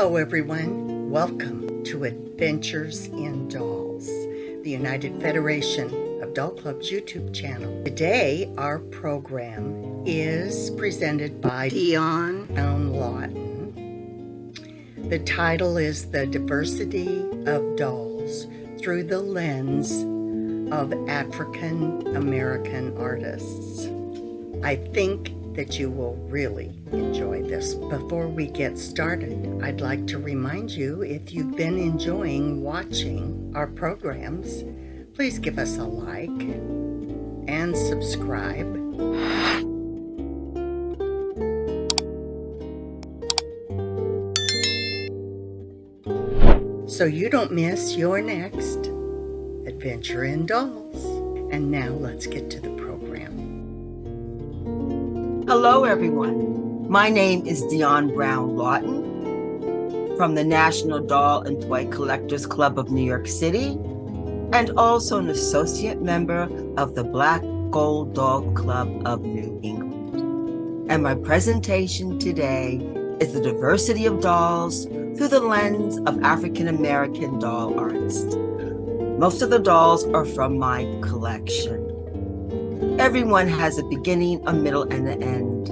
Hello everyone, welcome to Adventures in Dolls, the United Federation of Doll Club's YouTube channel. Today our program is presented by Diahaan Brown-Lawton. The title is The Diversity of Dolls Through the Lens of African American Artists. I think that you will really enjoy this. Before we get started, I'd like to remind you, if you've been enjoying watching our programs, please give us a like and subscribe. So you don't miss your next adventure in dolls. And now let's get to the program. Hello, everyone. My name is Diahaan Brown-Lawton from the National Doll and Toy Collectors Club of New York City, and also an associate member of the Black Gold Doll Club of New England. And my presentation today is the diversity of dolls through the lens of African American doll artists. Most of the dolls are from my collection. Everyone has a beginning, a middle, and an end.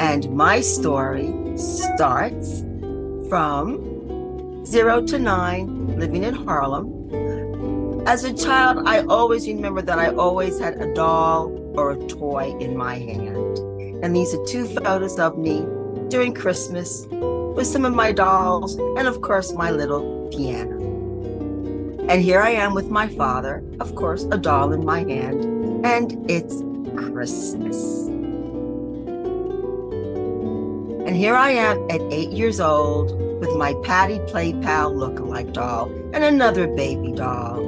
And my story starts from 0 to 9, living in Harlem. As a child, I always remember that I always had a doll or a toy in my hand. And these are two photos of me during Christmas with some of my dolls and, of course, my little piano. And here I am with my father, of course, a doll in my hand. And it's Christmas. And here I am at 8 years old with my Patty Play Pal lookalike doll and another baby doll.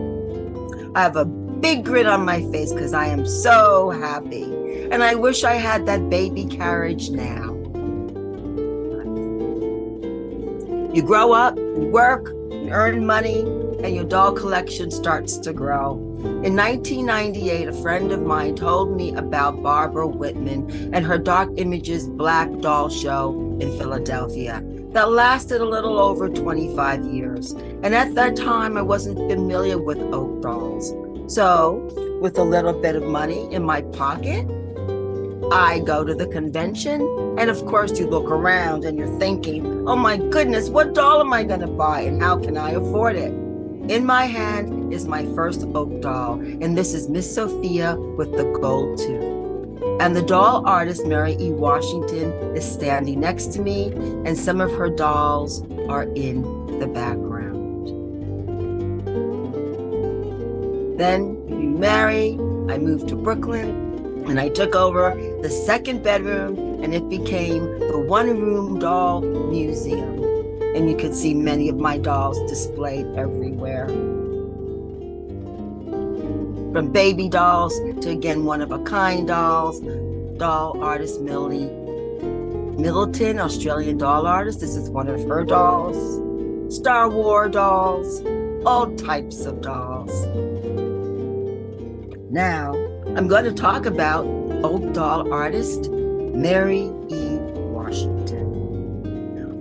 I have a big grin on my face because I am so happy. And I wish I had that baby carriage now. You grow up, you work, you earn money, and your doll collection starts to grow. In 1998, a friend of mine told me about Barbara Whitman and her Dark Images Black Doll Show in Philadelphia that lasted a little over 25 years. And at that time, I wasn't familiar with oak dolls. So, with a little bit of money in my pocket, I go to the convention. And of course, you look around and you're thinking, oh my goodness, what doll am I going to buy and how can I afford it? In my hand is my first oak doll, and this is Miss Sophia with the gold tooth. And the doll artist, Mary E. Washington, is standing next to me, and some of her dolls are in the background. Then we married, I moved to Brooklyn, and I took over the second bedroom, and it became the one-room doll museum. And you could see many of my dolls displayed everywhere. From baby dolls to, again, one-of-a-kind dolls. Doll artist Millie Middleton, Australian doll artist. This is one of her dolls. Star Wars dolls. All types of dolls. Now, I'm going to talk about oak doll artist Mary E. Washington.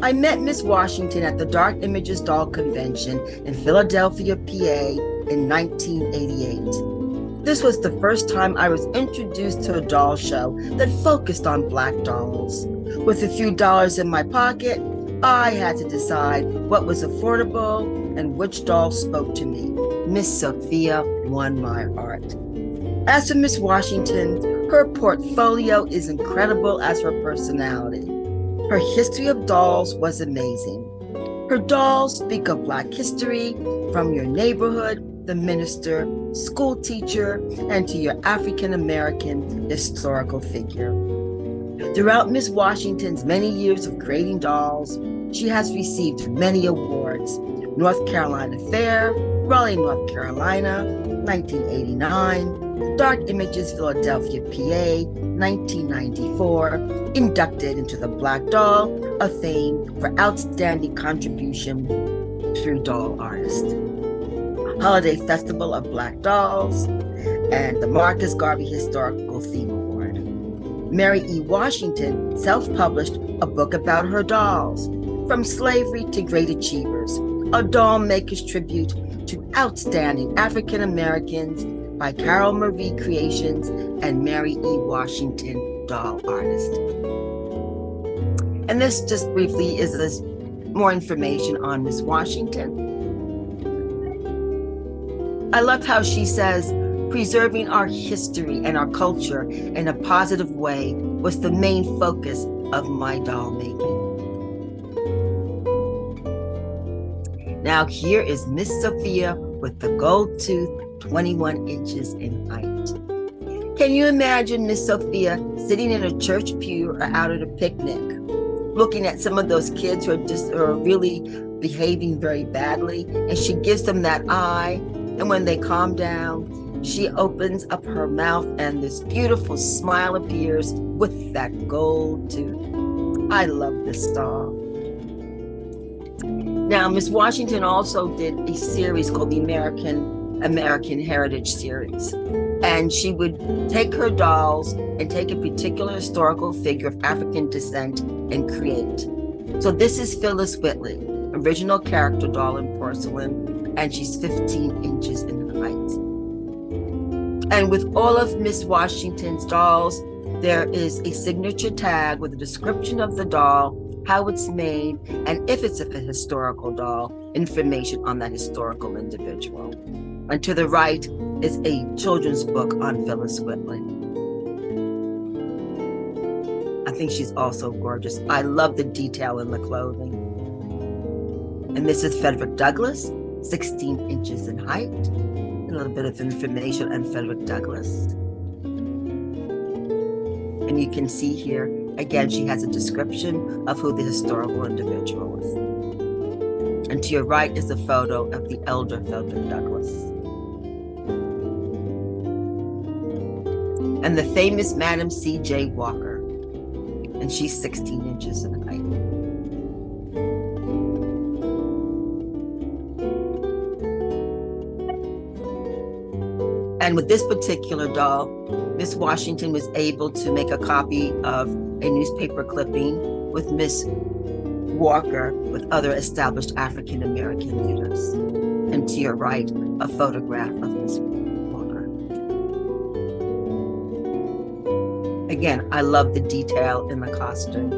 I met Miss Washington at the Dark Images Doll Convention in Philadelphia, PA in 1988. This was the first time I was introduced to a doll show that focused on Black dolls. With a few dollars in my pocket, I had to decide what was affordable and which doll spoke to me. Miss Sophia won my heart. As for Miss Washington, her portfolio is incredible as her personality. Her history of dolls was amazing. Her dolls speak of Black history, from your neighborhood, the minister, school teacher, and to your African American historical figure. Throughout Miss Washington's many years of creating dolls, she has received many awards. North Carolina Fair, Raleigh, North Carolina, 1989, Dark Images Philadelphia, PA, 1994, inducted into the Black Doll of Fame for outstanding contribution through doll artist. Holiday Festival of Black Dolls, and the Marcus Garvey Historical Theme Award. Mary E. Washington self-published a book about her dolls. From Slavery to Great Achievers, a doll maker's tribute to outstanding African Americans by Carol Marie Creations and Mary E. Washington, doll artist. And this just briefly is more information on Miss Washington. I love how she says, preserving our history and our culture in a positive way was the main focus of my doll making. Now here is Miss Sophia with the gold tooth, 21 inches in height. Can you imagine Miss Sophia sitting in a church pew or out at a picnic, looking at some of those kids who are really behaving very badly, and she gives them that eye, and when they calm down, she opens up her mouth and this beautiful smile appears with that gold tooth. I love this doll. Now, Miss Washington also did a series called the American Heritage Series. And she would take her dolls and take a particular historical figure of African descent and create. So this is Phyllis Whitley, original character doll in porcelain, and she's 15 inches in height. And with all of Miss Washington's dolls, there is a signature tag with a description of the doll, how it's made, and if it's a historical doll, information on that historical individual. And to the right is a children's book on Phyllis Whitley. I think she's also gorgeous. I love the detail in the clothing. And this is Frederick Douglass, 16 inches in height. A little bit of information on Frederick Douglass. And you can see here, again, she has a description of who the historical individual is. And to your right is a photo of the elder Frederick Douglass. And the famous Madam C.J. Walker. And she's 16 inches in height. And with this particular doll, Miss Washington was able to make a copy of a newspaper clipping with Miss Walker with other established African American leaders. And to your right, a photograph of Miss Walker. Again, I love the detail in the costume.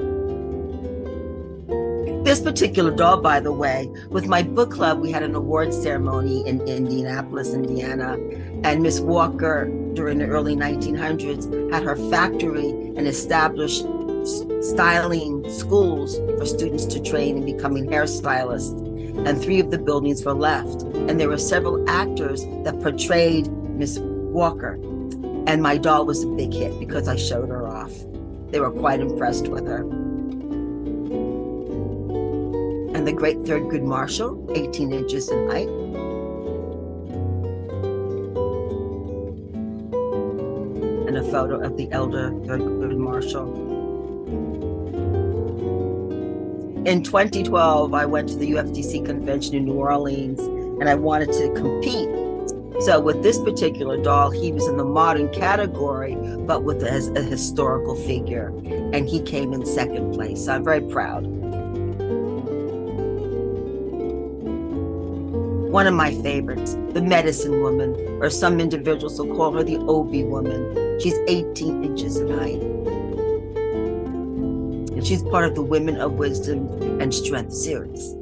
This particular doll, by the way, with my book club, we had an awards ceremony in Indianapolis, Indiana, and Miss Walker, during the early 1900s, had her factory and established styling schools for students to train in becoming hairstylists. And 3 of the buildings were left. And there were several actors that portrayed Miss Walker. And my doll was a big hit because I showed her off. They were quite impressed with her. And the great Thurgood Marshall, 18 inches in height. And a photo of the elder Thurgood Marshall. In 2012, I went to the UFDC convention in New Orleans, and I wanted to compete. So with this particular doll, he was in the modern category, but as a historical figure, and he came in second place. So I'm very proud. One of my favorites, the medicine woman, or some individuals will call her the Obi woman. She's 18 inches in height. And she's part of the Women of Wisdom and Strength series.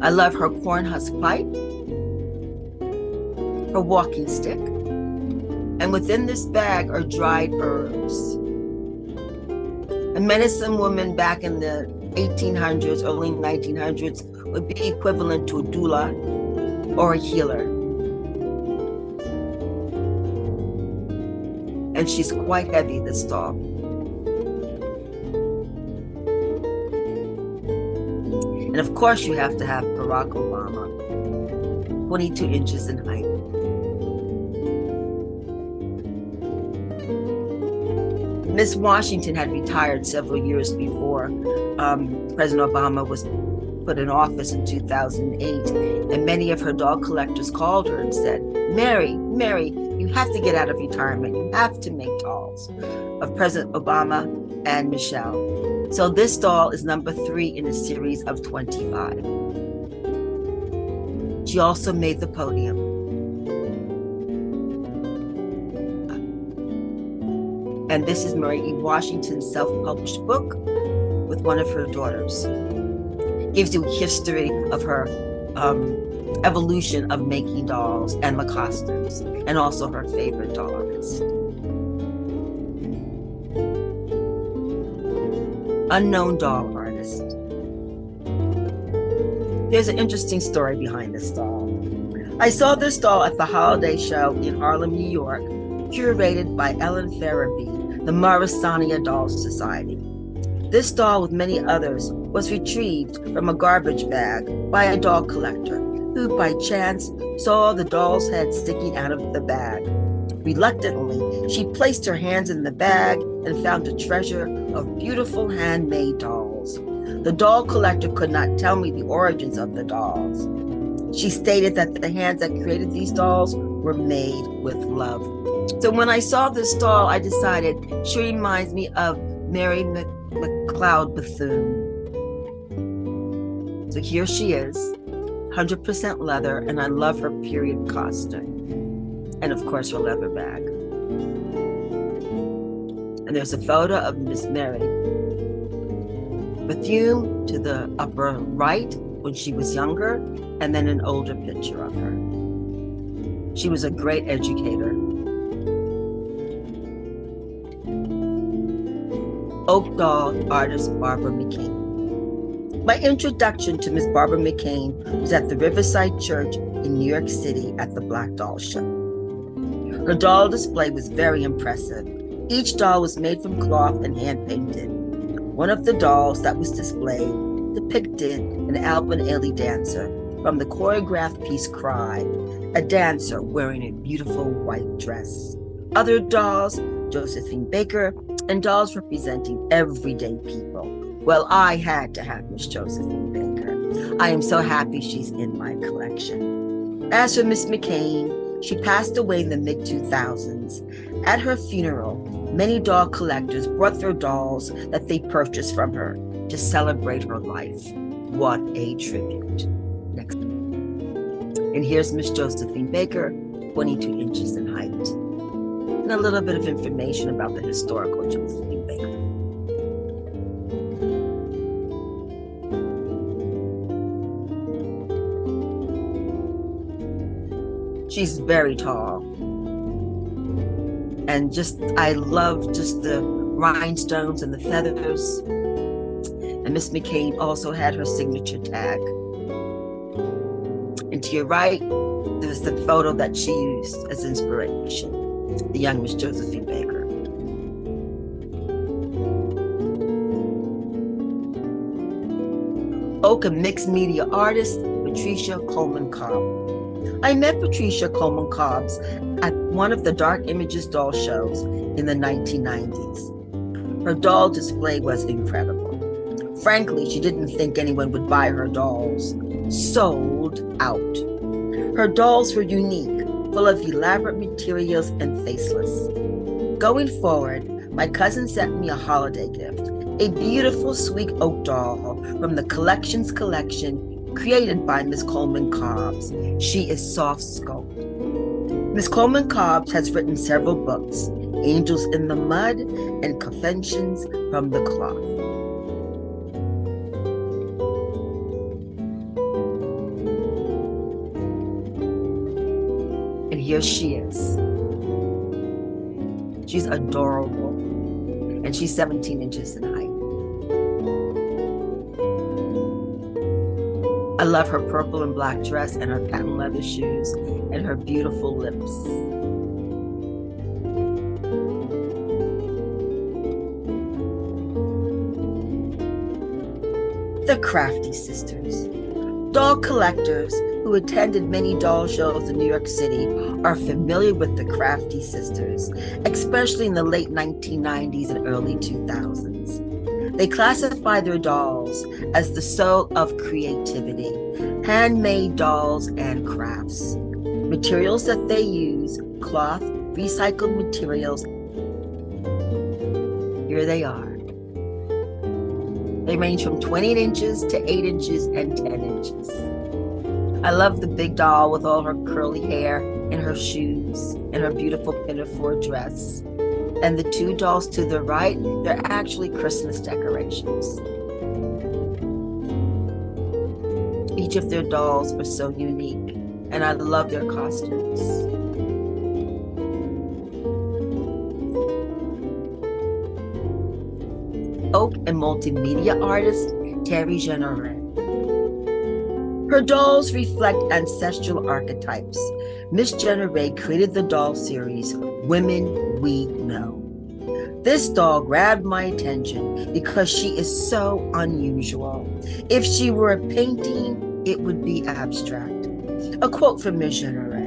I love her cornhusk pipe, her walking stick, and within this bag are dried herbs. A medicine woman back in the 1800s, early 1900s, would be equivalent to a doula or a healer. And she's quite heavy, this doll. And of course, you have to have Barack Obama, 22 inches in height. Miss Washington had retired several years before President Obama was put in office in 2008, and many of her doll collectors called her and said, Mary, you have to get out of retirement. You have to make dolls of President Obama and Michelle. So this doll is number 3 in a series of 25. She also made the podium. And this is Mary E. Washington's self-published book with one of her daughters. Gives you a history of her evolution of making dolls and the costumes, and also her favorite doll artist. Unknown doll artist. There's an interesting story behind this doll. I saw this doll at the holiday show in Harlem, New York, curated by Ellen Farabee, the Morrisania Doll Society. This doll, with many others, was retrieved from a garbage bag by a doll collector who, by chance, saw the doll's head sticking out of the bag. Reluctantly, she placed her hands in the bag and found a treasure of beautiful handmade dolls. The doll collector could not tell me the origins of the dolls. She stated that the hands that created these dolls were made with love. So when I saw this doll, I decided she reminds me of Mary McLeod Bethune. So here she is, 100% leather, and I love her period costume. And of course, her leather bag. And there's a photo of Miss Mary Bethune to the upper right when she was younger, and then an older picture of her. She was a great educator. Oak doll artist Barbara McCain. My introduction to Miss Barbara McCain was at the Riverside Church in New York City at the Black Doll Show. Her doll display was very impressive. Each doll was made from cloth and hand-painted. One of the dolls that was displayed depicted an Alvin Ailey dancer from the choreographed piece Cry, a dancer wearing a beautiful white dress. Other dolls, Josephine Baker, and dolls representing everyday people. Well, I had to have Miss Josephine Baker. I am so happy she's in my collection. As for Miss McCain, she passed away in the mid-2000s. At her funeral, many doll collectors brought their dolls that they purchased from her to celebrate her life. What a tribute. Next. And here's Miss Josephine Baker, 22 inches in height. And a little bit of information about the historical Josephine Baker. She's very tall. And I love just the rhinestones and the feathers. And Miss McCain also had her signature tag. And to your right, there's the photo that she used as inspiration, the young Miss Josephine Baker. Oak and mixed media artist, Patricia Coleman Cobb. I met Patricia Coleman Cobbs at one of the Dark Images doll shows in the 1990s. Her doll display was incredible. Frankly, she didn't think anyone would buy her dolls. Sold out. Her dolls were unique, full of elaborate materials and faceless. Going forward, my cousin sent me a holiday gift, a beautiful sweet oak doll from the Collections collection created by Miss Coleman Cobbs. She is soft sculpt. Miss Coleman Cobbs has written several books, Angels in the Mud and Confessions from the Cloth. And here she is. She's adorable, and she's 17 inches in height. I love her purple and black dress and her patent leather shoes and her beautiful lips. The Crafty Sisters. Doll collectors who attended many doll shows in New York City are familiar with the Crafty Sisters, especially in the late 1990s and early 2000s. They classify their dolls as the soul of creativity, handmade dolls and crafts. Materials that they use, cloth, recycled materials. Here they are. They range from 28 inches to 8 inches and 10 inches. I love the big doll with all her curly hair and her shoes and her beautiful pinafore dress. And the two dolls to the right, they're actually Christmas decorations. Each of their dolls are so unique, and I love their costumes. Oak and multimedia artist Terry Jenner. Her dolls reflect ancestral archetypes. Miss Jenner created the doll series Women We Know. This doll grabbed my attention because she is so unusual. If she were a painting, it would be abstract. A quote from Miss Jenner: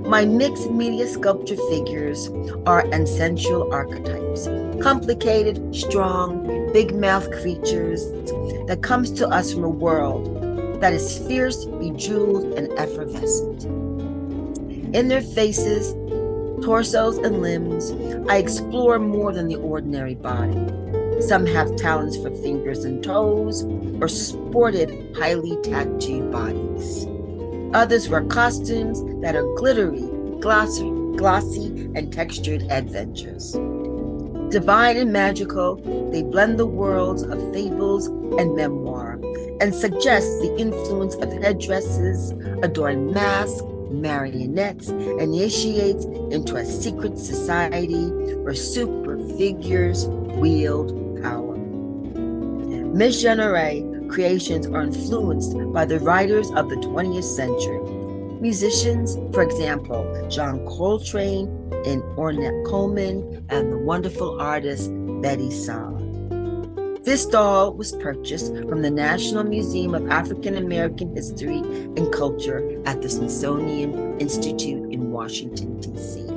"My mixed media sculpture figures are ancestral archetypes, complicated, strong, big-mouthed creatures that comes to us from a world that is fierce, bejeweled, and effervescent. In their faces, torsos, and limbs, I explore more than the ordinary body. Some have talents for fingers and toes, or sported highly tattooed bodies. Others wear costumes that are glittery, glossy, and textured adventures. Divine and magical, they blend the worlds of fables and memoir, and suggest the influence of headdresses, adorned masks, marionettes, initiates into a secret society where super figures wield power." Miss Jenner creations are influenced by the writers of the 20th century. Musicians, for example, John Coltrane and Ornette Coleman, and the wonderful artist Betty Saad. This doll was purchased from the National Museum of African American History and Culture at the Smithsonian Institute in Washington, D.C.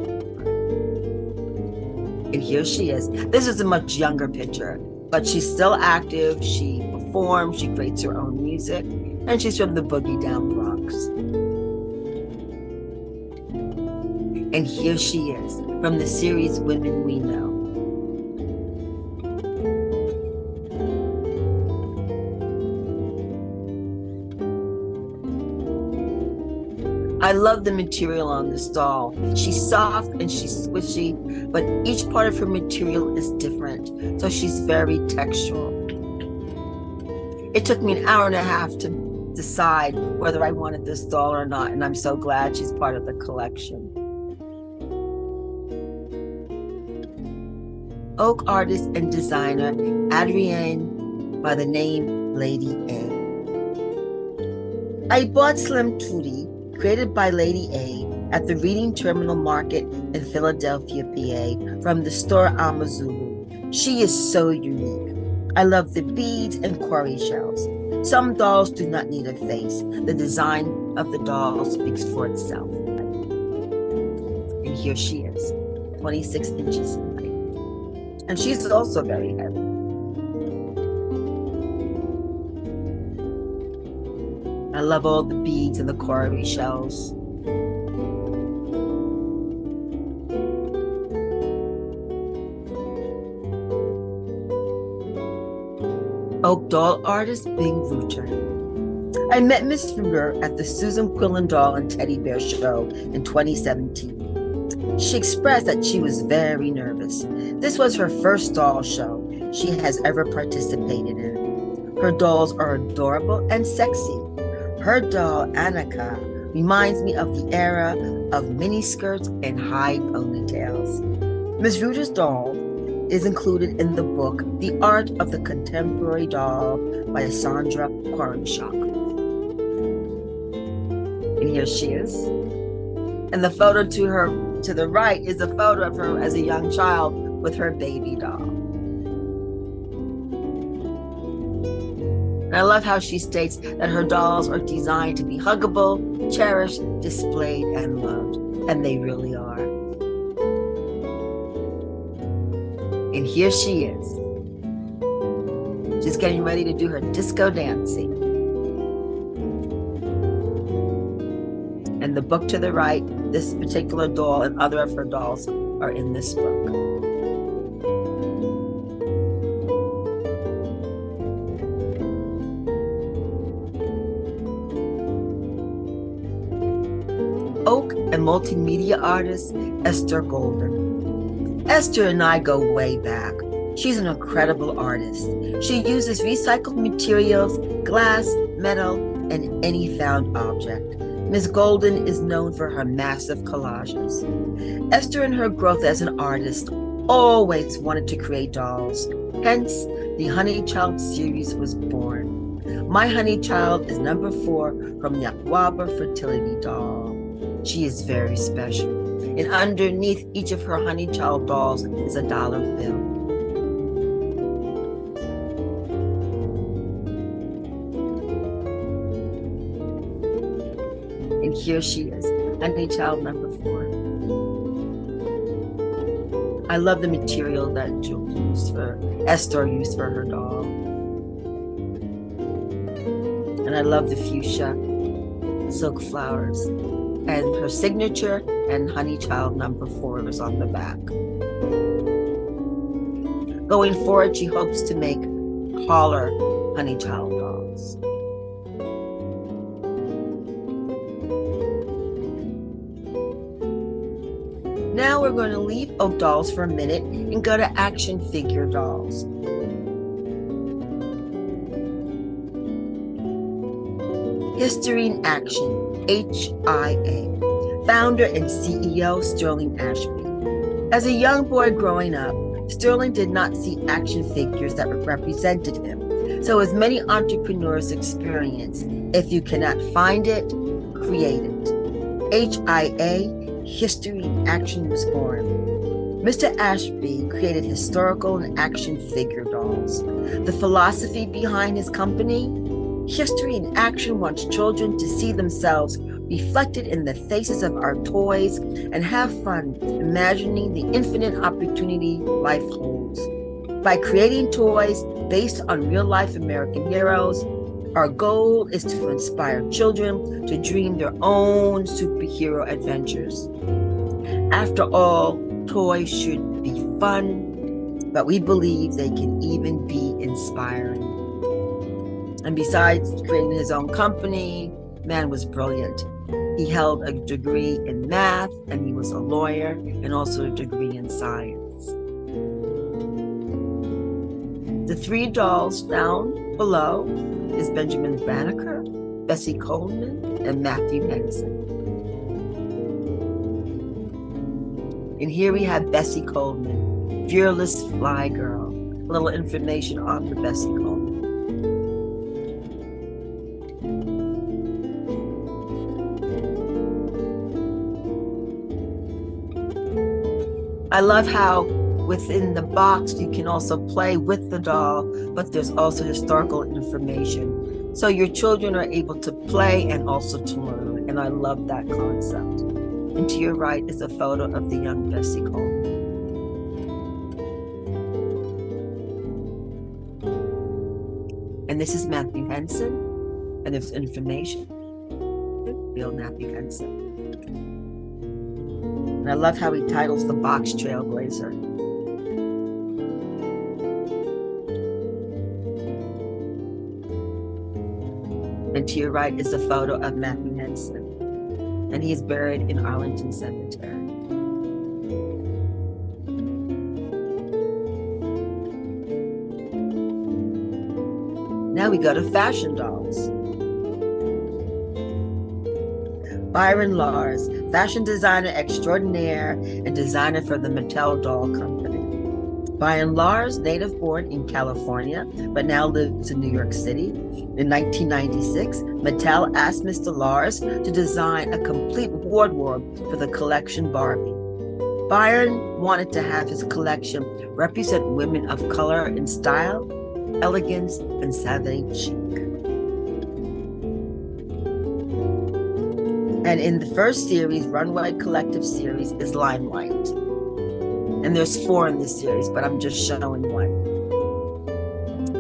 And here she is. This is a much younger picture, but she's still active. She performs, she creates her own music, and she's from the Boogie Down Bronx. And here she is from the series Women We Know. I love the material on this doll. She's soft and she's squishy, but each part of her material is different, so she's very textural. It took me an hour and a half to decide whether I wanted this doll or not, and I'm so glad she's part of the collection. Oak artist and designer Adrienne by the name Lady A. I bought Slim Tootie, created by Lady A, at the Reading Terminal Market in Philadelphia, PA, from the store Amazulu. She is so unique. I love the beads and quarry shells. Some dolls do not need a face. The design of the doll speaks for itself. And here she is, 26 inches in height. And she's also very heavy. I love all the beads and the quarry shells. Oak doll artist Bing Reuter. I met Miss Reuter at the Susan Quillen Doll and Teddy Bear Show in 2017. She expressed that she was very nervous. This was her first doll show she has ever participated in. Her dolls are adorable and sexy. Her doll, Annika, reminds me of the era of miniskirts and high ponytails. Miss Reuter's doll is included in the book The Art of the Contemporary Doll by Cassandra Harrison. And here she is. And the photo to the right is a photo of her as a young child with her baby doll. And I love how she states that her dolls are designed to be huggable, cherished, displayed, and loved. And they really are. And here she is. She's getting ready to do her disco dancing. And the book to the right, this particular doll and other of her dolls are in this book. oak and multimedia artist Esther Golden. Esther and I go way back. She's an incredible artist. She uses recycled materials, glass, metal, and any found object. Ms. Golden is known for her massive collages. Esther, in her growth as an artist, always wanted to create dolls. Hence, the Honey Child series was born. My Honey Child is number 4 from the Aquaba Fertility doll. She is very special. And underneath each of her Honey Child dolls is a dollar bill. And here she is, Honey Child number 4. I love the material that Esther used for her doll. And I love the fuchsia silk flowers. And her signature and Honey Child number 4 is on the back. Going forward, she hopes to make taller Honey Child dolls. Now we're going to leave oak dolls for a minute and go to action figure dolls. History in Action, HIA. Founder and CEO Sterling Ashby. As a young boy growing up, Sterling did not see action figures that represented him. So as many entrepreneurs experience, if you cannot find it, create it. HIA, History in Action, was born. Mr. Ashby created historical and action figure dolls. The philosophy behind his company? History in Action wants children to see themselves reflected in the faces of our toys and have fun imagining the infinite opportunity life holds. By creating toys based on real-life American heroes, our goal is to inspire children to dream their own superhero adventures. After all, toys should be fun, but we believe they can even be inspiring. And besides creating his own company, man was brilliant. He held a degree in math, and he was a lawyer, and also a degree in science. The 3 dolls found below is Benjamin Banneker, Bessie Coleman, and Matthew Henson. And here we have Bessie Coleman, fearless fly girl. A little information on the Bessie Coleman. I love how within the box you can also play with the doll, but there's also historical information. So your children are able to play and also to learn, and I love that concept. And to your right is a photo of the young Bessie Coleman. And this is Matthew Henson, and there's information. Real Matthew Henson. And I love how he titles the box Trailblazer. And to your right is a photo of Matthew Henson. And he is buried in Arlington Cemetery. Now we go to fashion dolls. Byron Lars, fashion designer extraordinaire and designer for the Mattel Doll Company. Byron Lars, native born in California, but now lives in New York City. In 1996, Mattel asked Mr. Lars to design a complete wardrobe for the collection Barbie. Byron wanted to have his collection represent women of color in style, elegance, and savvy chic. And in the first series, Runway Collective series, is Limelight. And there's 4 in this series, but I'm just showing one.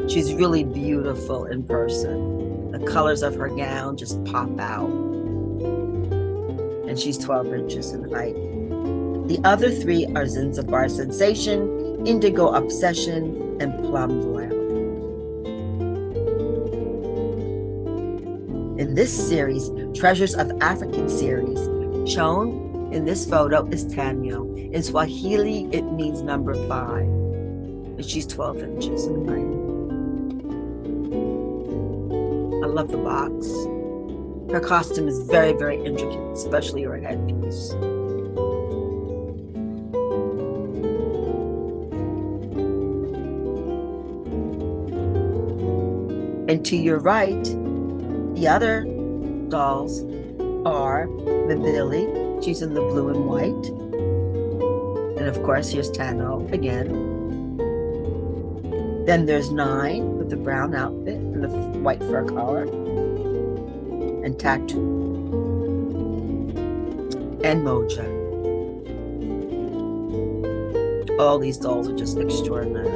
She's really beautiful in person. The colors of her gown just pop out. And she's 12 inches in height. The other 3 are Zanzibar Sensation, Indigo Obsession, and Plum Brown. In this series, Treasures of African series, Shown in this photo is Tanyo. In Swahili, it means number 5. And she's 12 inches in height. I love the box. Her costume is very, very intricate, especially her headpiece. And to your right, the other dolls are the Billy. She's in the blue and white. And of course, here's Tano again. Then there's 9 with the brown outfit and the white fur collar and tattoo. And Moja. All these dolls are just extraordinary.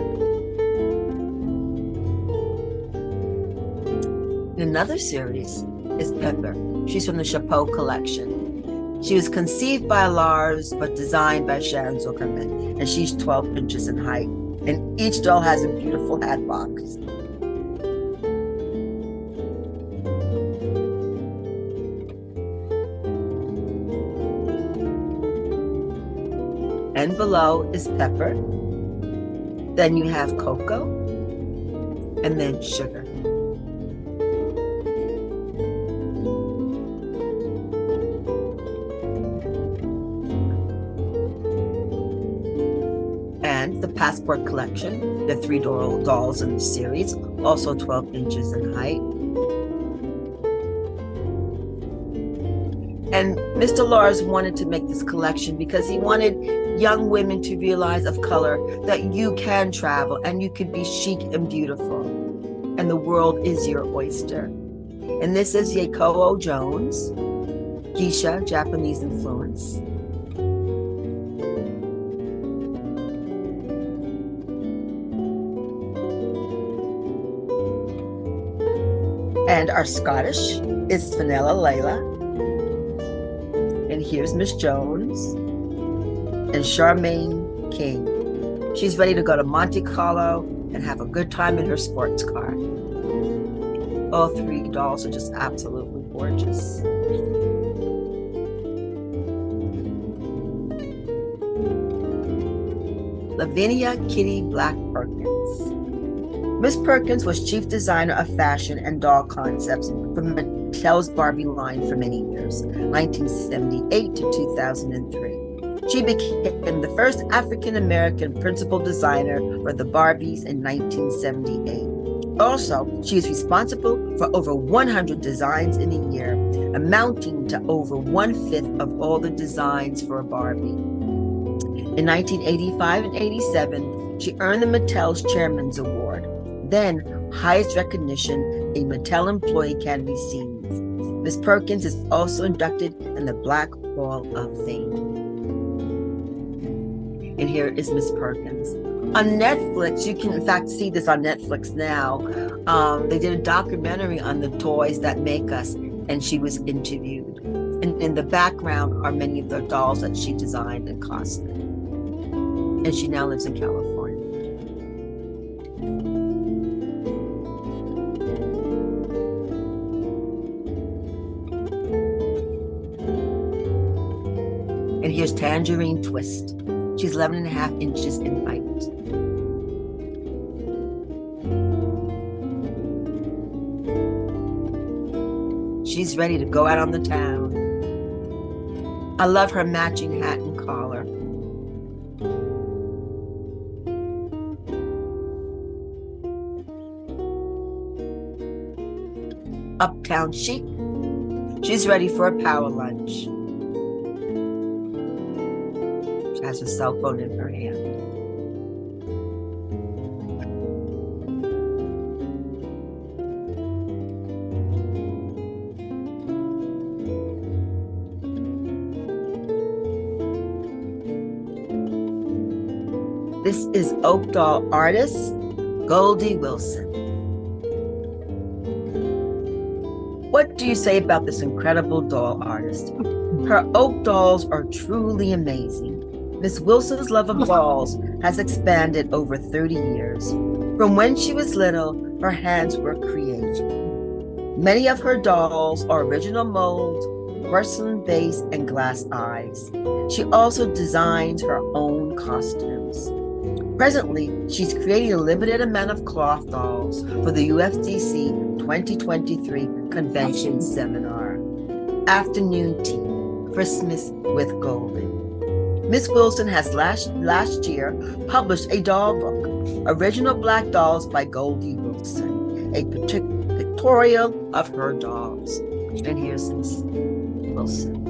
Another series is Pepper. She's from the Chapeau collection. She was conceived by Lars, but designed by Sharon Zuckerman, and she's 12 inches in height. And each doll has a beautiful hat box. And below is Pepper. Then you have Coco, and then Sugar. And the Passport collection, the 3 dolls in the series, also 12 inches in height. And Mr. Lars wanted to make this collection because he wanted young women to realize of color that you can travel and you can be chic and beautiful. And the world is your oyster. And this is Yakowo Jones, geisha, Japanese influence. And our Scottish is Fenella Layla. And here's Miss Jones and Charmaine King. She's ready to go to Monte Carlo and have a good time in her sports car. All 3 dolls are just absolutely gorgeous. Lavinia Kitty Black Perkins. Miss Perkins was chief designer of fashion and doll concepts for Mattel's Barbie line for many years, 1978 to 2003. She became the first African-American principal designer for the Barbies in 1978. Also, she is responsible for over 100 designs in a year, amounting to over 1/5 of all the designs for a Barbie. In 1985 and 87, she earned the Mattel's Chairman's Award, then highest recognition a Mattel employee can receive. Miss Perkins is also inducted in the Black Hall of Fame. And here is Miss Perkins. On Netflix, you can in fact see this on Netflix now. They did a documentary on the toys that make us, and she was interviewed. And in the background are many of the dolls that she designed and costumed. And she now lives in California. And here's Tangerine Twist. She's 11.5 inches in height. She's ready to go out on the town. I love her matching hat and collar. Uptown chic. She's ready for a power lunch. She has her cell phone in her hand. This is Oak Doll artist Goldie Wilson. What do you say about this incredible doll artist? Her oak dolls are truly amazing. Miss Wilson's love of dolls has expanded over 30 years. From when she was little, her hands were creative. Many of her dolls are original molds porcelain base and glass eyes. She also designs her own costumes. Presently, she's creating a limited amount of cloth dolls for the UFDC 2023 convention seminar. Afternoon Tea, Christmas with Goldie. Miss Wilson has last year published a doll book, Original Black Dolls by Goldie Wilson, a pictorial of her dolls. And here's Miss Wilson.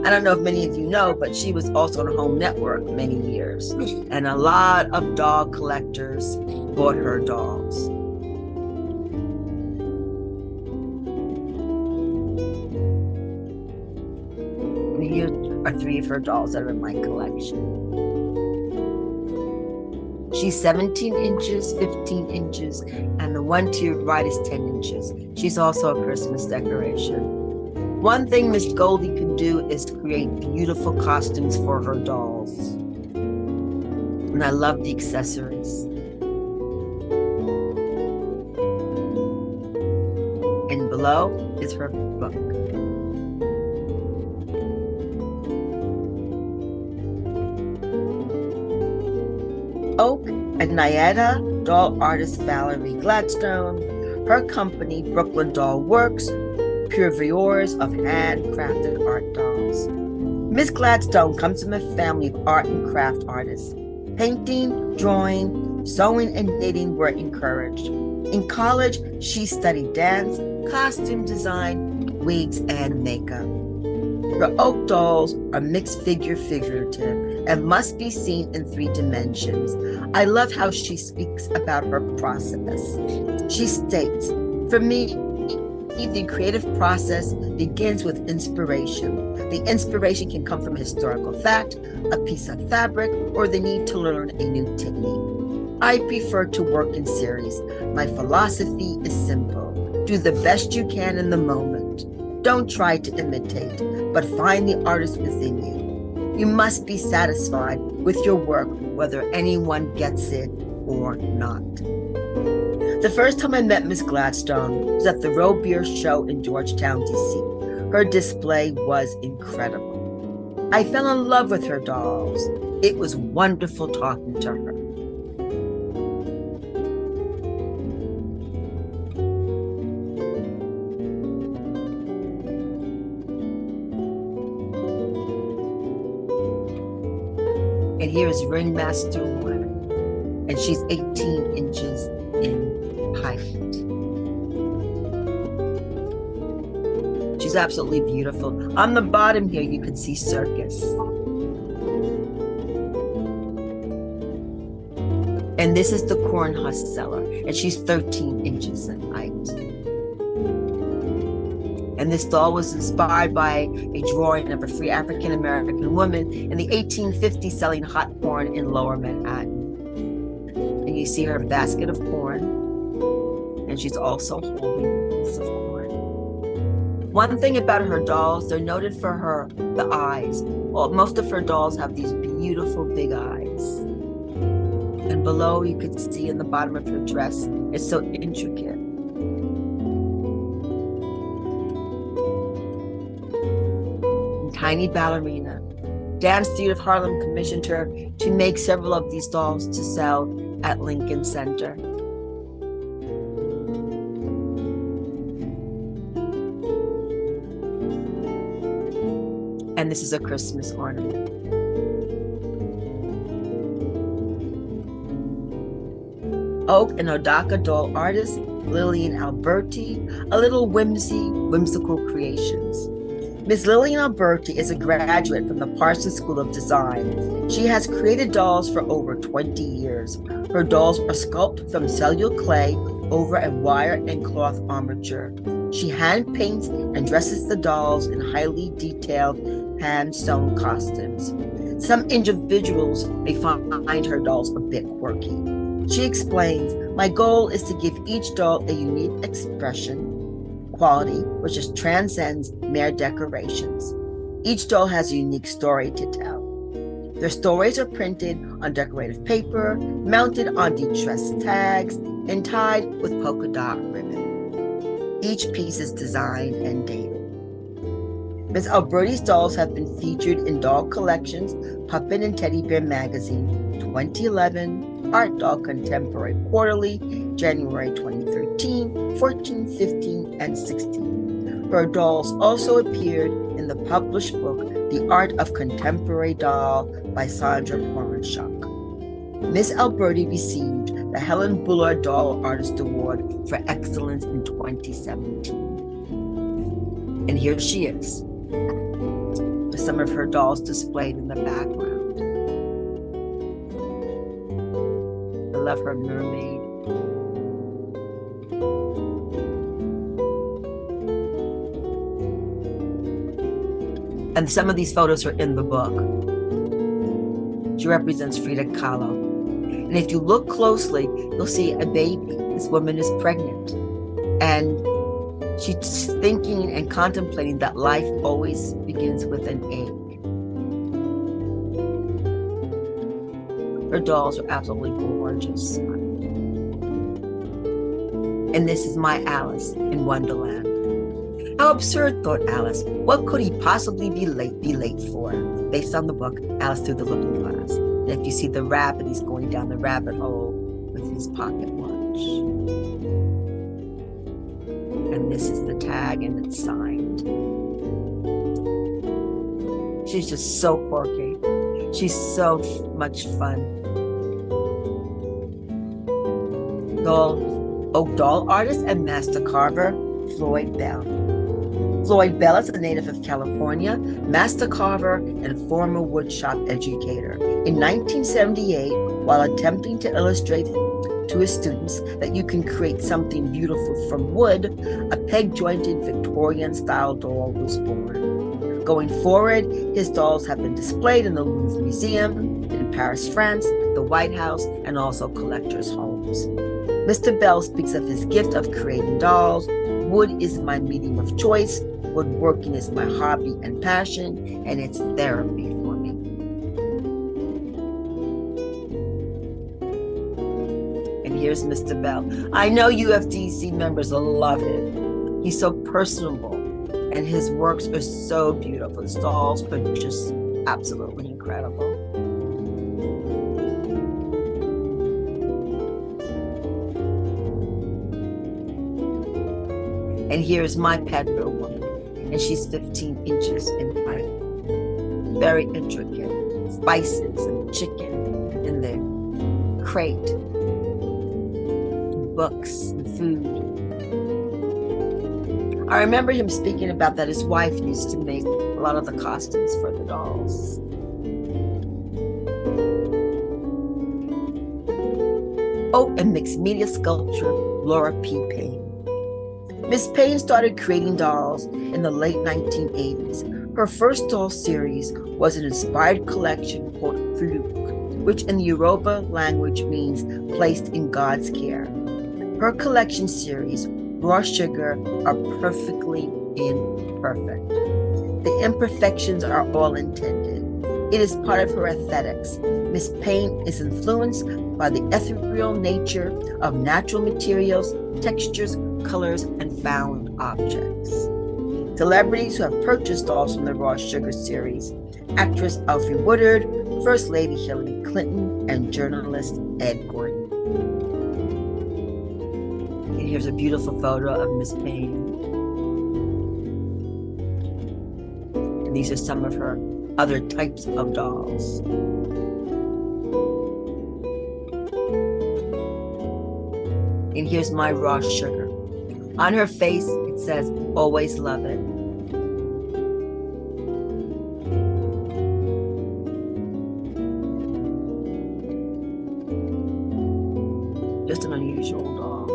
I don't know if many of you know, but she was also on Home Network many years, and a lot of doll collectors bought her dolls. And here are 3 of her dolls that are in my collection. She's 17 inches, 15 inches, and the one to your right is 10 inches. She's also a Christmas decoration. One thing Miss Goldie can do is create beautiful costumes for her dolls. And I love the accessories. And below is her book. Oak and Nayada doll artist Valerie Gladstone. Her company, Brooklyn Doll Works, purveyors of handcrafted art dolls. Miss Gladstone comes from a family of art and craft artists. Painting, drawing, sewing, and knitting were encouraged. In college, she studied dance, costume design, wigs, and makeup. Her oak dolls are mixed figurative and must be seen in 3 dimensions. I love how she speaks about her process. She states, "For me, the creative process begins with inspiration. The inspiration can come from a historical fact, a piece of fabric, or the need to learn a new technique. I prefer to work in series. My philosophy is simple. Do the best you can in the moment. Don't try to imitate, but find the artist within you. You must be satisfied with your work, whether anyone gets it or not." The first time I met Miss Gladstone was at the Roe Beer Show in Georgetown, D.C. Her display was incredible. I fell in love with her dolls. It was wonderful talking to her. And here is Ringmaster 1, and she's 18 inches in height. She's absolutely beautiful. On the bottom here, you can see Circus. And this is the Corn Husk Seller, and she's 13 inches in height. And this doll was inspired by a drawing of a free African-American woman in the 1850s selling hot corn in Lower Manhattan. And you see her basket of corn, and she's also holding a piece of corn. One thing about her dolls, they're noted for the eyes. Well, most of her dolls have these beautiful big eyes. And below, you could see in the bottom of her dress, it's so intricate. Tiny Ballerina. Dance Theater of Harlem commissioned her to make several of these dolls to sell at Lincoln Center. And this is a Christmas ornament. Oak and Odaka doll artist Lillian Alberti, a little whimsical creations. Miss Lillian Alberti is a graduate from the Parsons School of Design. She has created dolls for over 20 years. Her dolls are sculpted from cellular clay over a wire and cloth armature. She hand paints and dresses the dolls in highly detailed hand-sewn costumes. Some individuals may find her dolls a bit quirky. She explains, "My goal is to give each doll a unique expression, quality, which just transcends mere decorations. Each doll has a unique story to tell. Their stories are printed on decorative paper, mounted on distressed tags, and tied with polka dot ribbon." Each piece is designed and dated. Ms. Alberti's dolls have been featured in Doll Collections, Puppet and Teddy Bear Magazine, 2011, Art Doll Contemporary Quarterly, January 2013, 14, 15, and 16. Her dolls also appeared in the published book, The Art of Contemporary Doll by Cassandra Harrison. Ms. Alberti received the Helen Bullard Doll Artist Award for Excellence in 2017. And here she is, with some of her dolls displayed in the background. I love her mermaid. And some of these photos are in the book. She represents Frida Kahlo. And if you look closely, you'll see a baby. This woman is pregnant. And she's thinking and contemplating that life always begins with an egg. Her dolls are absolutely gorgeous. And this is my Alice in Wonderland. How absurd, thought Alice. What could he possibly be late for? Based on the book, Alice Through the Looking Glass. And if you see the rabbit, he's going down the rabbit hole with his pocket watch. And this is the tag, and it's signed. She's just so quirky. She's so much fun. Doll artist and master carver, Floyd Bell. Floyd Bell is a native of California, master carver, and former woodshop educator. In 1978, while attempting to illustrate to his students that you can create something beautiful from wood, a peg-jointed Victorian-style doll was born. Going forward, his dolls have been displayed in the Louvre Museum, in Paris, France, the White House, and also collectors' homes. Mr. Bell speaks of his gift of creating dolls. Wood is my medium of choice. Woodworking is my hobby and passion, and it's therapy for me. And here's Mr. Bell. I know UFDC members will love it. He's so personable, and his works are so beautiful. His dolls are just absolutely incredible. And here's my pet little woman, and she's 15 inches in height. Very intricate. Spices and chicken in the crate. Books and food. I remember him speaking about that his wife used to make a lot of the costumes for the dolls. Oh, and mixed media sculptor Laura P. Payne. Miss Payne started creating dolls in the late 1980s. Her first doll series was an inspired collection called Fluk, which in the Yoruba language means placed in God's care. Her collection series, Raw Sugar, are perfectly imperfect. The imperfections are all intended. It is part of her aesthetics. Miss Payne is influenced by the ethereal nature of natural materials, textures, colors, and found objects. Celebrities who have purchased dolls from the Raw Sugar series: actress Alfre Woodard, First Lady Hillary Clinton, and journalist Ed Gordon. And here's a beautiful photo of Miss Payne. And these are some of her other types of dolls. And here's my Raw Sugar. On her face, it says, "Always love it." Just an unusual doll.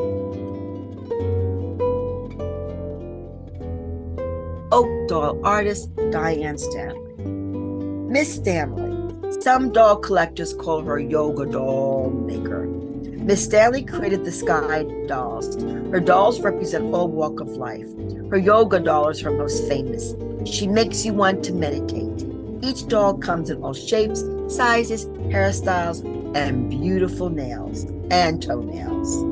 Oak doll artist Diahaan Stanley. Miss Stanley. Some doll collectors call her yoga doll maker. Miss Stanley created the Sky dolls. Her dolls represent all walk of life. Her yoga doll is her most famous. She makes you want to meditate. Each doll comes in all shapes, sizes, hairstyles, and beautiful nails and toenails.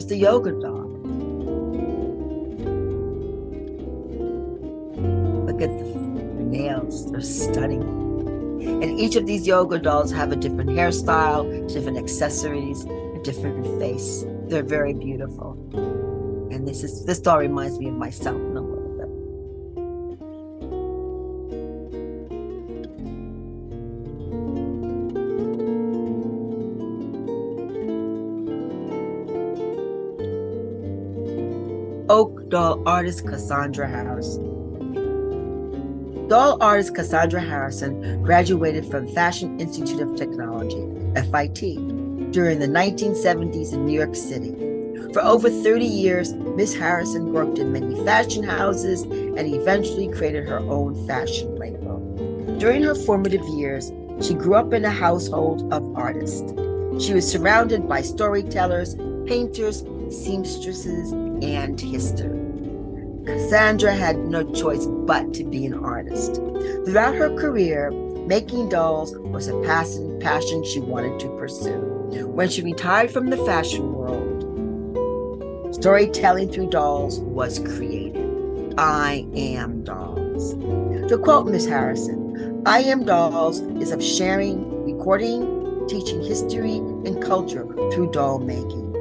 Here's the yoga doll. Look at the nails, they're stunning. And each of these yoga dolls have a different hairstyle, different accessories, a different face. They're very beautiful. And this doll reminds me of myself in a little bit. Oak doll artist Cassandra Harrison. Doll artist Cassandra Harrison graduated from Fashion Institute of Technology, FIT, during the 1970s in New York City. For over 30 years, Miss Harrison worked in many fashion houses and eventually created her own fashion label. During her formative years, she grew up in a household of artists. She was surrounded by storytellers, painters, seamstresses, and history. Cassandra had no choice but to be an artist. Throughout her career, making dolls was a passion she wanted to pursue. When she retired from the fashion world, storytelling through dolls was created. I am dolls. To quote Miss Harrison, I am dolls is of sharing, recording, teaching history and culture through doll making.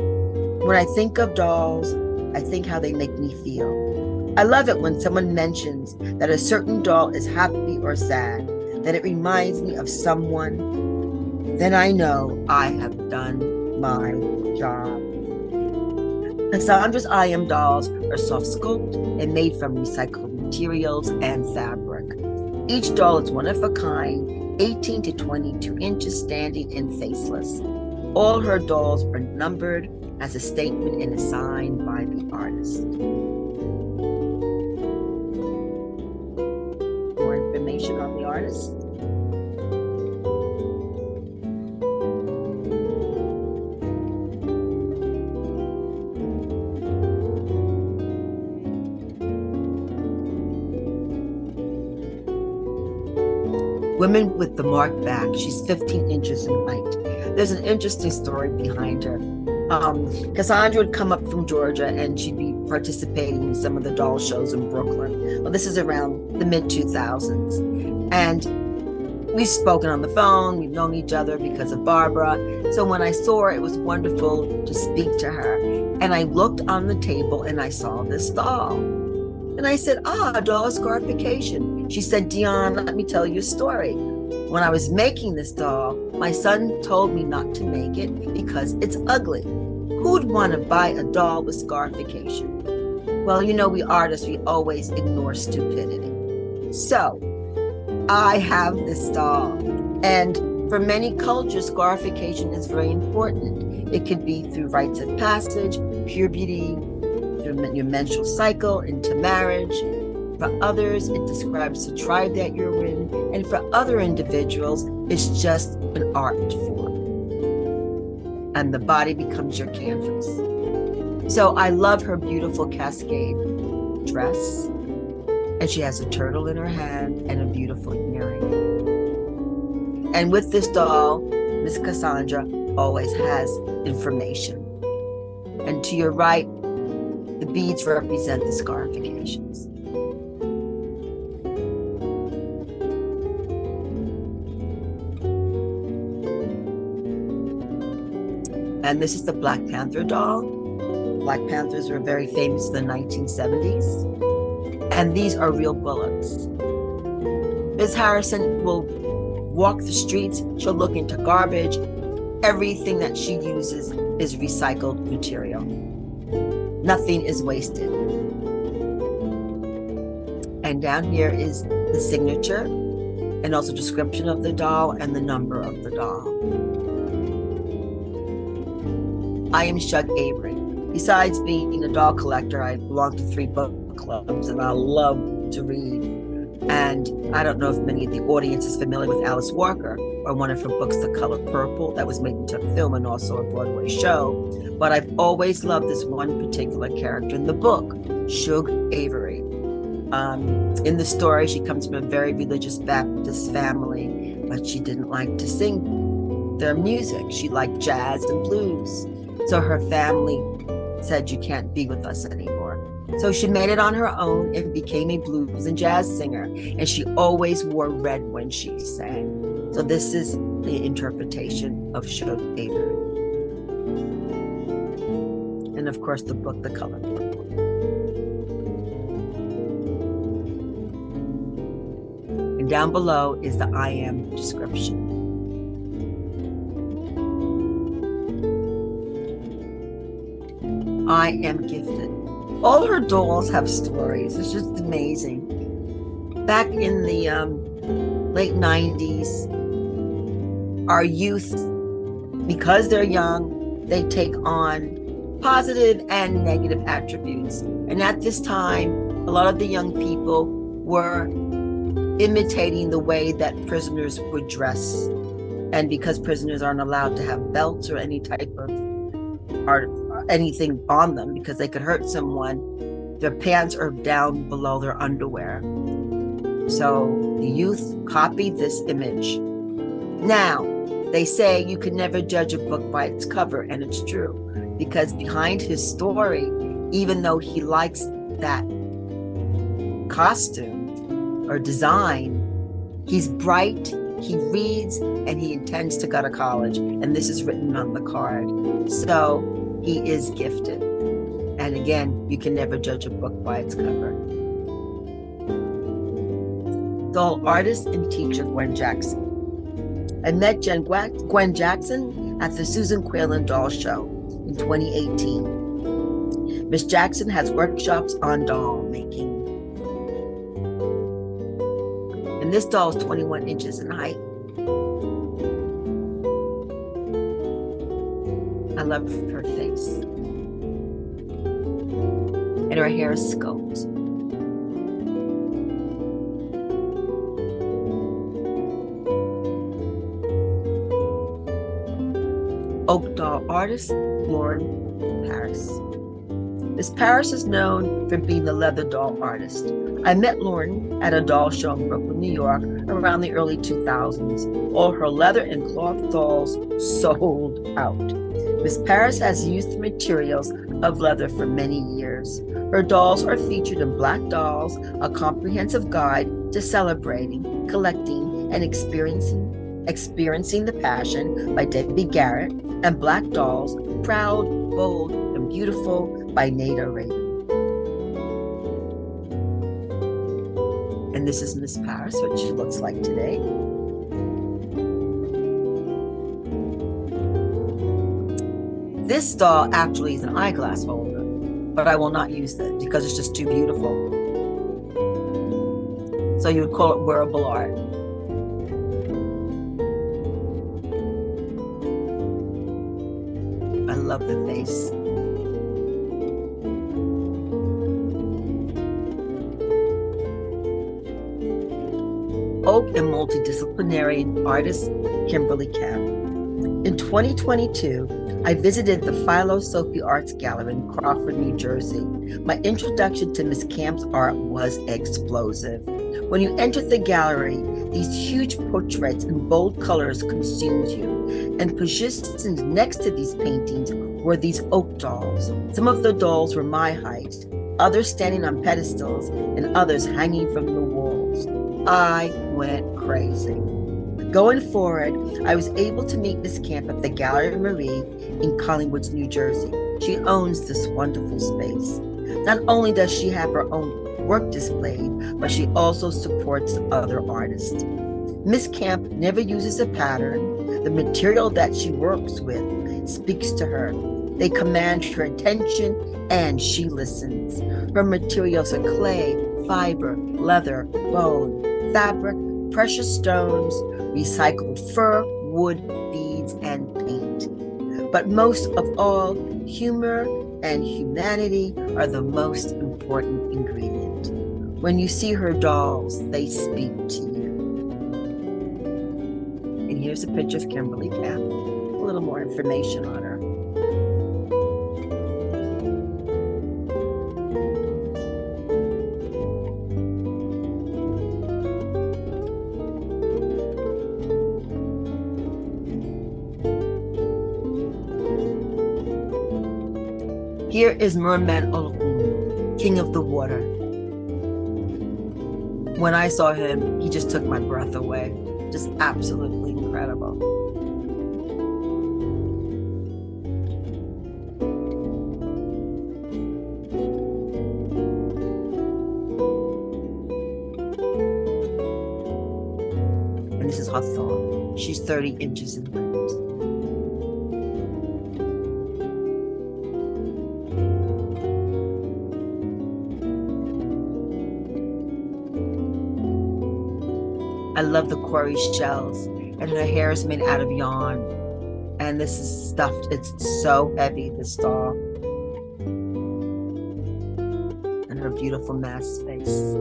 When I think of dolls, I think how they make me feel. I love it when someone mentions that a certain doll is happy or sad, that it reminds me of someone. Then I know I have done my job. Cassandra's I Am dolls are soft sculpted and made from recycled materials and fabric. Each doll is one of a kind, 18 to 22 inches standing and faceless. All her dolls are numbered as a statement and assigned by the artist. More information on the artist. Women with the marked back. She's 15 inches in height. There's an interesting story behind her. Cassandra would come up from Georgia and she'd be participating in some of the doll shows in Brooklyn. Well, this is around the mid-2000s. And we've spoken on the phone. We've known each other because of Barbara. So when I saw her, it was wonderful to speak to her. And I looked on the table and I saw this doll. And I said, doll scarification. She said, Diahaan, let me tell you a story. When I was making this doll, my son told me not to make it because it's ugly. Who'd want to buy a doll with scarification? Well, you know, we artists, we always ignore stupidity. So I have this doll. And for many cultures, scarification is very important. It could be through rites of passage, puberty, through your menstrual cycle, into marriage. For others, it describes the tribe that you're in. And for other individuals, it's just an art form. And the body becomes your canvas. So I love her beautiful cascade dress. And she has a turtle in her hand and a beautiful earring. And with this doll, Miss Cassandra always has information. And to your right, the beads represent the scarifications. And this is the Black Panther doll. Black Panthers were very famous in the 1970s. And these are real bullets. Ms. Harrison will walk the streets. She'll look into garbage. Everything that she uses is recycled material. Nothing is wasted. And down here is the signature and also description of the doll and the number of the doll. I am Shug Avery. Besides being a doll collector, I belong to 3 book clubs and I love to read. And I don't know if many of the audience is familiar with Alice Walker or one of her books, The Color Purple, that was made into a film and also a Broadway show. But I've always loved this one particular character in the book, Shug Avery. In the story, she comes from a very religious Baptist family, but she didn't like to sing their music. She liked jazz and blues. So her family said, "You can't be with us anymore." So she made it on her own and became a blues and jazz singer. And she always wore red when she sang. So this is the interpretation of Should Haber. And of course, the book, The Color Purple. And down below is the I am description. I am gifted. All her dolls have stories. It's just amazing. Back in the late 90s, our youth, because they're young, they take on positive and negative attributes. And at this time, a lot of the young people were imitating the way that prisoners would dress. And because prisoners aren't allowed to have belts or any type of art, anything on them, because they could hurt someone, their pants are down below their underwear. So the youth copied this image. Now, they say you can never judge a book by its cover, and it's true, because behind his story, even though he likes that costume or design, he's bright, he reads, and he intends to go to college. And this is written on the card. So he is gifted. And again, you can never judge a book by its cover. Doll artist and teacher Gwen Jackson. I met Gwen Jackson at the Susan Quaylen Doll Show in 2018. Miss Jackson has workshops on doll making. And this doll is 21 inches in height. I love her face. And her hair is sculpted. Oak doll artist, Lauren Paris. Miss Paris is known for being the leather doll artist. I met Lauren at a doll show in Brooklyn, New York, around the early 2000s. All her leather and cloth dolls sold out. Miss Paris has used the materials of leather for many years. Her dolls are featured in Black Dolls, a comprehensive guide to celebrating, collecting, and experiencing the passion by Debbie Garrett, and Black Dolls, Proud, Bold, and Beautiful by Nada Rader. And this is Miss Paris, what she looks like today. This doll actually is an eyeglass holder, but I will not use it because it's just too beautiful. So you would call it wearable art. I love the face. Oak and multidisciplinary artist Kimberly Camp. In 2022, I visited the Philo-Sophie Arts Gallery in Crawford, New Jersey. My introduction to Miss Camp's art was explosive. When you enter the gallery, these huge portraits in bold colors consumed you. And positioned next to these paintings were these oak dolls. Some of the dolls were my height, others standing on pedestals, and others hanging from the walls. I went crazy. Going forward, I was able to meet Miss Camp at the Gallery Marie in Collingwood, New Jersey. She owns this wonderful space. Not only does she have her own work displayed, but she also supports other artists. Miss Camp never uses a pattern. The material that she works with speaks to her. They command her attention and she listens. Her materials are clay, fiber, leather, bone, fabric, precious stones, recycled fur, wood, beads, and paint. But most of all, humor and humanity are the most important ingredient. When you see her dolls, they speak to you. And here's a picture of Kimberly Camp. A little more information on her. Here is Merman Olokun, King of the Water. When I saw him, he just took my breath away. Just absolutely incredible. And this is Hathor. She's 30 inches in length. I love the quarry shells, and her hair is made out of yarn. And this is stuffed. It's so heavy, this doll. And her beautiful mask face.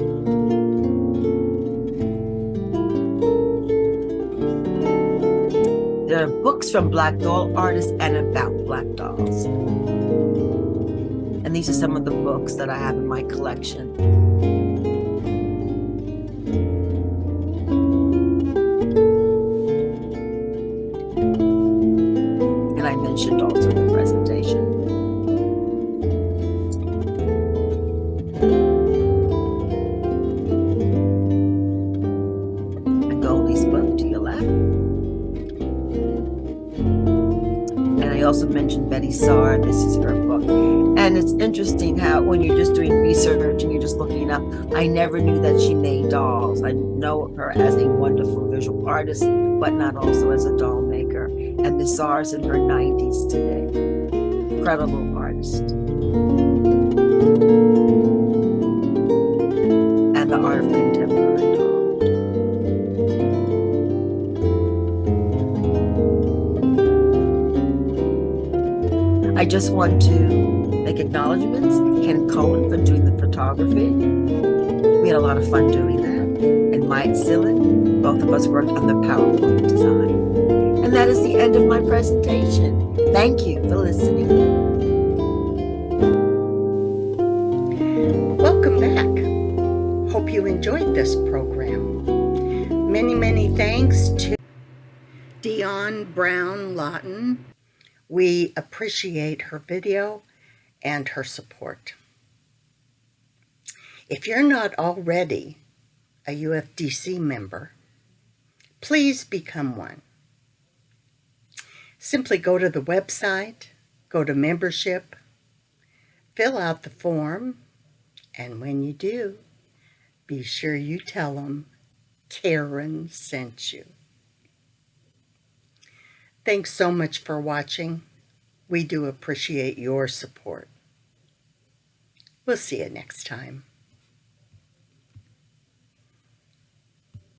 There are books from Black doll artists and about Black dolls. And these are some of the books that I have in my collection. And I mentioned also in the presentation. And Goldie's book to your left. And I also mentioned Betty Saar. This is her book. And it's interesting how when you're just doing research and you're just looking up, I never knew that she made dolls. I know her as a wonderful visual artist, but not also as a doll maker. And Miss Saar's in her 90s today. Incredible artist. And the art of contemporary doll. I just want to make acknowledgments. Ken Cohen for doing the photography. We had a lot of fun doing that. And Mike Zillin, both of us worked on the PowerPoint design. And that is the end of my presentation. Thank you for listening. Welcome back. Hope you enjoyed this program. Many, many thanks to Diahaan Brown-Lawton. We appreciate her video and her support. If you're not already a UFDC member, please become one. Simply go to the website, go to membership, fill out the form, and when you do, be sure you tell them Karen sent you. Thanks so much for watching. We do appreciate your support. We'll see you next time.